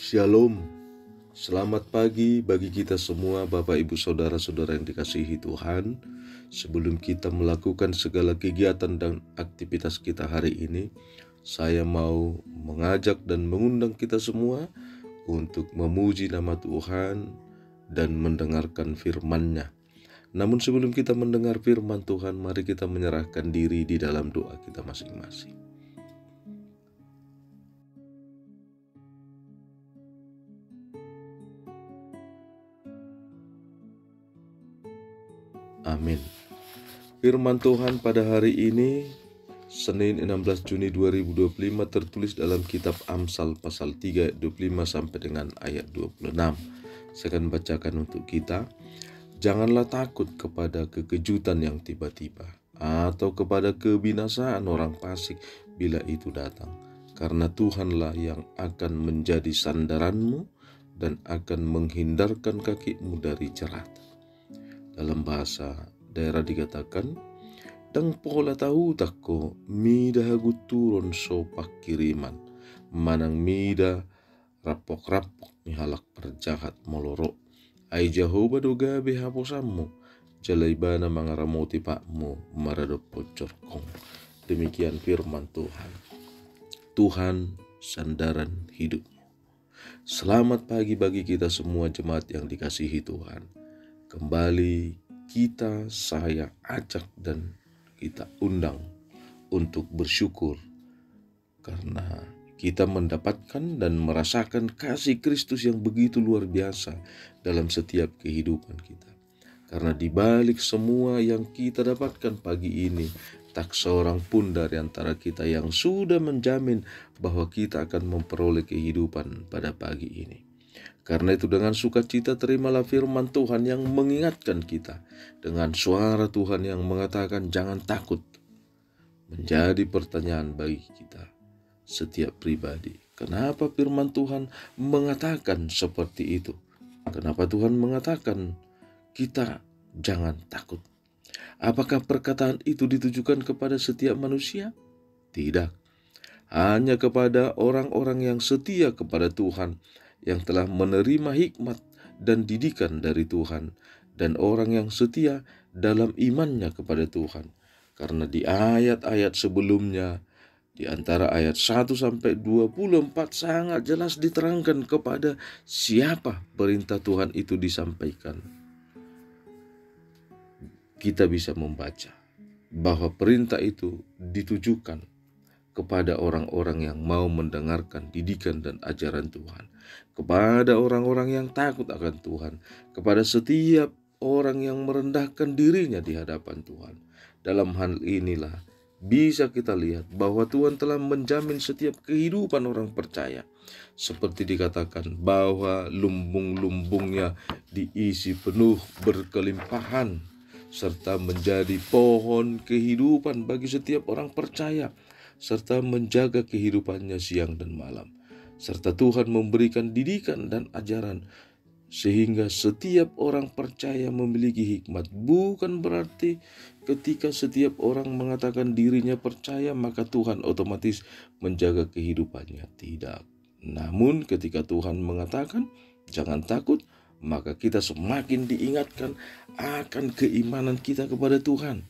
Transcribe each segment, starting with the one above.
Shalom, selamat pagi bagi kita semua Bapak Ibu Saudara-saudara yang dikasihi Tuhan. Sebelum kita melakukan segala kegiatan dan aktivitas kita hari ini, saya mau mengajak dan mengundang kita semua untuk memuji nama Tuhan dan mendengarkan firman-Nya. Namun sebelum kita mendengar firman Tuhan, mari kita menyerahkan diri di dalam doa kita masing-masing. Amin. Firman Tuhan pada hari ini, Senin 16 Juni 2025 tertulis dalam kitab Amsal pasal 3 ayat 25 sampai dengan ayat 26. Saya akan bacakan untuk kita. Janganlah takut kepada kekejutan yang tiba-tiba atau kepada kebinasaan orang fasik bila itu datang. Karena Tuhanlah yang akan menjadi sandaranmu dan akan menghindarkan kakimu dari jerat. Dalam bahasa daerah dikatakan, "Dang pola tahu tako mida hagu turun sopak kiriman, manang mida rapok-rapok mihalak perjahat moloro. Ai Jehovah doga behaposammu, jalaibana mangaramoti pakmu marado pocorkong." Demikian firman Tuhan. Tuhan sandaran hidupmu. Selamat pagi bagi kita semua jemaat yang dikasihi Tuhan. Kembali saya ajak dan kita undang untuk bersyukur karena kita mendapatkan dan merasakan kasih Kristus yang begitu luar biasa dalam setiap kehidupan kita. Karena di balik semua yang kita dapatkan pagi ini, tak seorang pun dari antara kita yang sudah menjamin bahwa kita akan memperoleh kehidupan pada pagi ini. Karena itu dengan sukacita terimalah firman Tuhan yang mengingatkan kita dengan suara Tuhan yang mengatakan jangan takut. Menjadi pertanyaan bagi kita setiap pribadi. Kenapa firman Tuhan mengatakan seperti itu? Kenapa Tuhan mengatakan kita jangan takut? Apakah perkataan itu ditujukan kepada setiap manusia? Tidak. Hanya kepada orang-orang yang setia kepada Tuhan, yang telah menerima hikmat dan didikan dari Tuhan, dan orang yang setia dalam imannya kepada Tuhan. Karena di ayat-ayat sebelumnya, di antara ayat 1 sampai 24 sangat jelas diterangkan kepada siapa perintah Tuhan itu disampaikan. Kita bisa membaca bahwa perintah itu ditujukan kepada orang-orang yang mau mendengarkan didikan dan ajaran Tuhan, kepada orang-orang yang takut akan Tuhan, kepada setiap orang yang merendahkan dirinya di hadapan Tuhan. Dalam hal inilah bisa kita lihat bahwa Tuhan telah menjamin setiap kehidupan orang percaya. Seperti dikatakan bahwa lumbung-lumbungnya diisi penuh berkelimpahan, serta menjadi pohon kehidupan bagi setiap orang percaya, serta menjaga kehidupannya siang dan malam. Serta Tuhan memberikan didikan dan ajaran, sehingga setiap orang percaya memiliki hikmat. Bukan berarti ketika setiap orang mengatakan dirinya percaya, maka Tuhan otomatis menjaga kehidupannya. Tidak. Namun ketika Tuhan mengatakan, jangan takut, maka kita semakin diingatkan akan keimanan kita kepada Tuhan.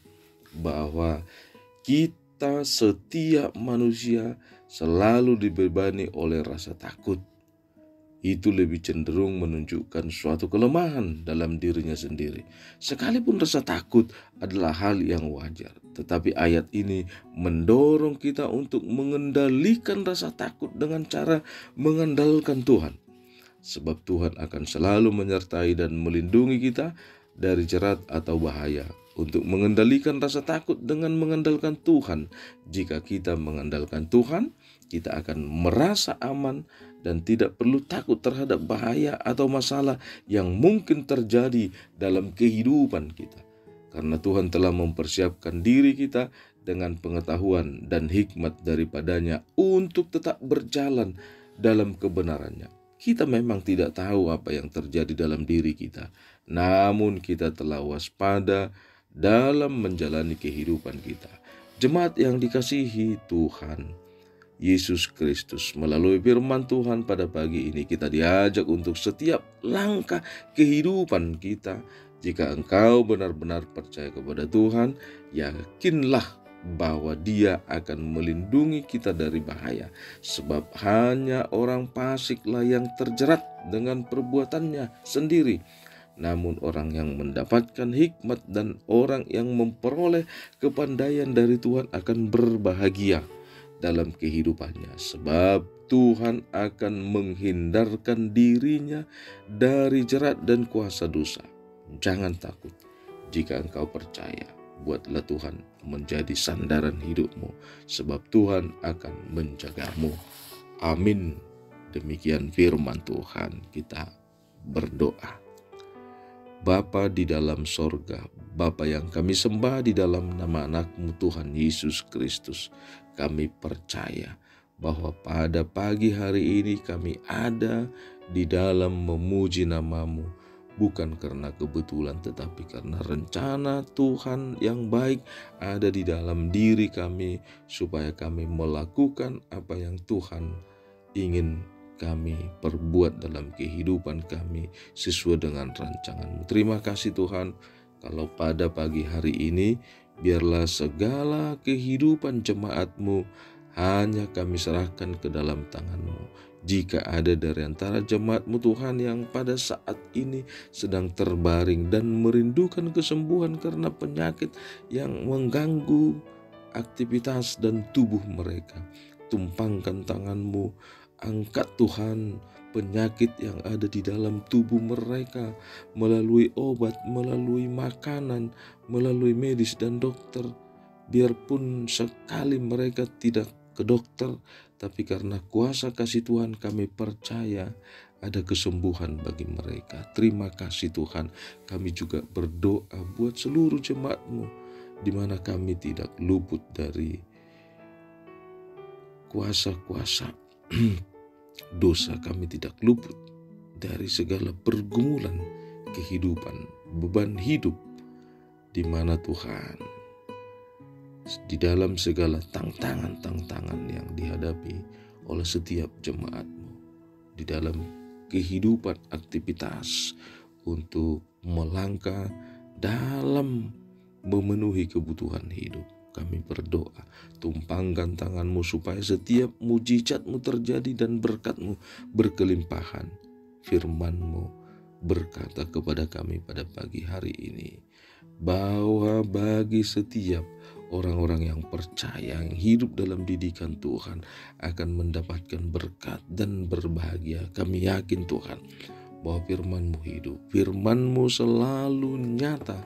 Bahwa setiap manusia selalu dibebani oleh rasa takut. Itu lebih cenderung menunjukkan suatu kelemahan dalam dirinya sendiri. Sekalipun rasa takut adalah hal yang wajar, tetapi ayat ini mendorong kita untuk mengendalikan rasa takut dengan cara mengandalkan Tuhan. Sebab Tuhan akan selalu menyertai dan melindungi kita dari jerat atau bahaya. Untuk mengendalikan rasa takut dengan mengandalkan Tuhan. Jika kita mengandalkan Tuhan, kita akan merasa aman dan tidak perlu takut terhadap bahaya atau masalah yang mungkin terjadi dalam kehidupan kita. Karena Tuhan telah mempersiapkan diri kita dengan pengetahuan dan hikmat daripadanya untuk tetap berjalan dalam kebenarannya. Kita memang tidak tahu apa yang terjadi dalam diri kita, namun kita telah waspada dalam menjalani kehidupan kita. Jemaat yang dikasihi Tuhan, Yesus Kristus. Melalui firman Tuhan pada pagi ini kita diajak untuk setiap langkah kehidupan kita. Jika engkau benar-benar percaya kepada Tuhan, yakinlah bahwa Dia akan melindungi kita dari bahaya. Sebab hanya orang fasiklah yang terjerat dengan perbuatannya sendiri. Namun orang yang mendapatkan hikmat dan orang yang memperoleh kepandaian dari Tuhan akan berbahagia dalam kehidupannya. Sebab Tuhan akan menghindarkan dirinya dari jerat dan kuasa dosa. Jangan takut. Jika engkau percaya, buatlah Tuhan menjadi sandaran hidupmu, sebab Tuhan akan menjagamu. Amin. Demikian firman Tuhan. Kita berdoa. Bapa di dalam sorga, Bapa yang kami sembah di dalam nama anak-Mu Tuhan Yesus Kristus, kami percaya bahwa pada pagi hari ini kami ada di dalam memuji nama-Mu. Bukan karena kebetulan, tetapi karena rencana Tuhan yang baik ada di dalam diri kami, supaya kami melakukan apa yang Tuhan ingin kami perbuat dalam kehidupan kami sesuai dengan rancangan-Mu. Terima kasih Tuhan, kalau pada pagi hari ini biarlah segala kehidupan jemaat-Mu hanya kami serahkan ke dalam tangan-Mu. Jika ada dari antara jemaat-Mu Tuhan yang pada saat ini sedang terbaring dan merindukan kesembuhan karena penyakit yang mengganggu aktivitas dan tubuh mereka, tumpangkan tangan-Mu, angkat Tuhan penyakit yang ada di dalam tubuh mereka melalui obat, melalui makanan, melalui medis dan dokter. Biarpun sekali mereka tidak ke dokter, tapi karena kuasa kasih Tuhan kami percaya ada kesembuhan bagi mereka. Terima kasih Tuhan. Kami juga berdoa buat seluruh jemaat-Mu, di mana kami tidak luput dari kuasa-kuasa dosa. Kami tidak luput dari segala pergumulan kehidupan, beban hidup, di mana Tuhan di dalam segala tantangan-tantangan yang dihadapi oleh setiap jemaat-Mu di dalam kehidupan aktivitas untuk melangkah dalam memenuhi kebutuhan hidup. Kami berdoa, tumpangkan tangan-Mu supaya setiap mujizat-Mu terjadi dan berkat-Mu berkelimpahan. Firman-Mu berkata kepada kami pada pagi hari ini, bahwa bagi setiap orang-orang yang percaya, yang hidup dalam didikan Tuhan, akan mendapatkan berkat dan berbahagia. Kami yakin Tuhan bahwa firman-Mu hidup, firman-Mu selalu nyata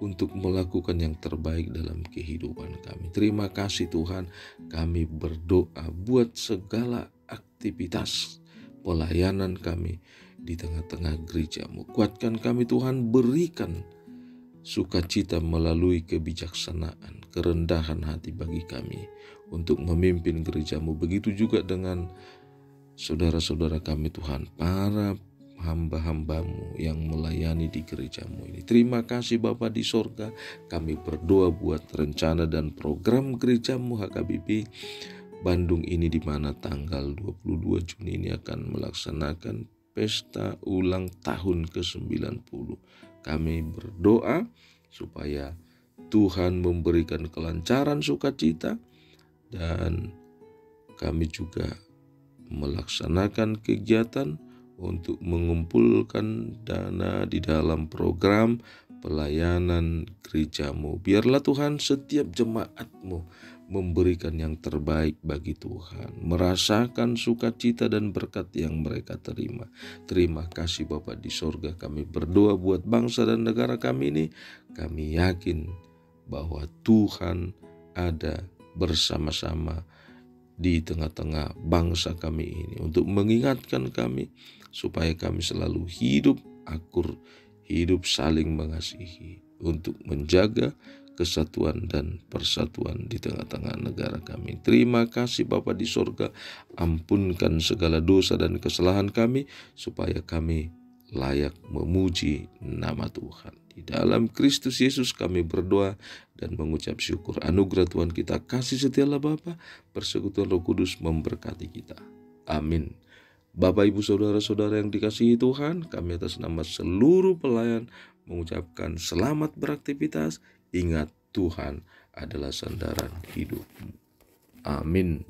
untuk melakukan yang terbaik dalam kehidupan kami. Terima kasih Tuhan, kami berdoa buat segala aktivitas pelayanan kami di tengah-tengah gereja-Mu. Kuatkan kami Tuhan, berikan sukacita melalui kebijaksanaan, kerendahan hati bagi kami untuk memimpin gereja-Mu. Begitu juga dengan saudara-saudara kami Tuhan, para hamba-hamba-Mu yang melayani di gereja-Mu ini. Terima kasih Bapa di sorga. Kami berdoa buat rencana dan program gereja-Mu HKBP Bandung ini, di mana tanggal 22 Juni ini akan melaksanakan pesta ulang tahun ke-90. Kami berdoa supaya Tuhan memberikan kelancaran sukacita, dan kami juga melaksanakan kegiatan untuk mengumpulkan dana di dalam program pelayanan gereja-Mu. Biarlah Tuhan setiap jemaat-Mu memberikan yang terbaik bagi Tuhan, merasakan sukacita dan berkat yang mereka terima. Terima kasih Bapa di sorga. Kami berdoa buat bangsa dan negara kami ini. Kami yakin bahwa Tuhan ada bersama-sama di tengah-tengah bangsa kami ini untuk mengingatkan kami supaya kami selalu hidup akur, hidup saling mengasihi, untuk menjaga kesatuan dan persatuan di tengah-tengah negara kami. Terima kasih Bapa di sorga. Ampunkan segala dosa dan kesalahan kami, supaya kami layak memuji nama Tuhan. Di Di dalam Kristus Yesus kami berdoa dan mengucap syukur. Anugerah Tuhan kita, kasih setia Allah Bapa, persekutuan Roh Kudus memberkati kita. Amin. Bapak, Ibu, Saudara-saudara yang dikasihi Tuhan, kami atas nama seluruh pelayan mengucapkan selamat beraktivitas. Ingat, Tuhan adalah sandaran hidupmu. Amin.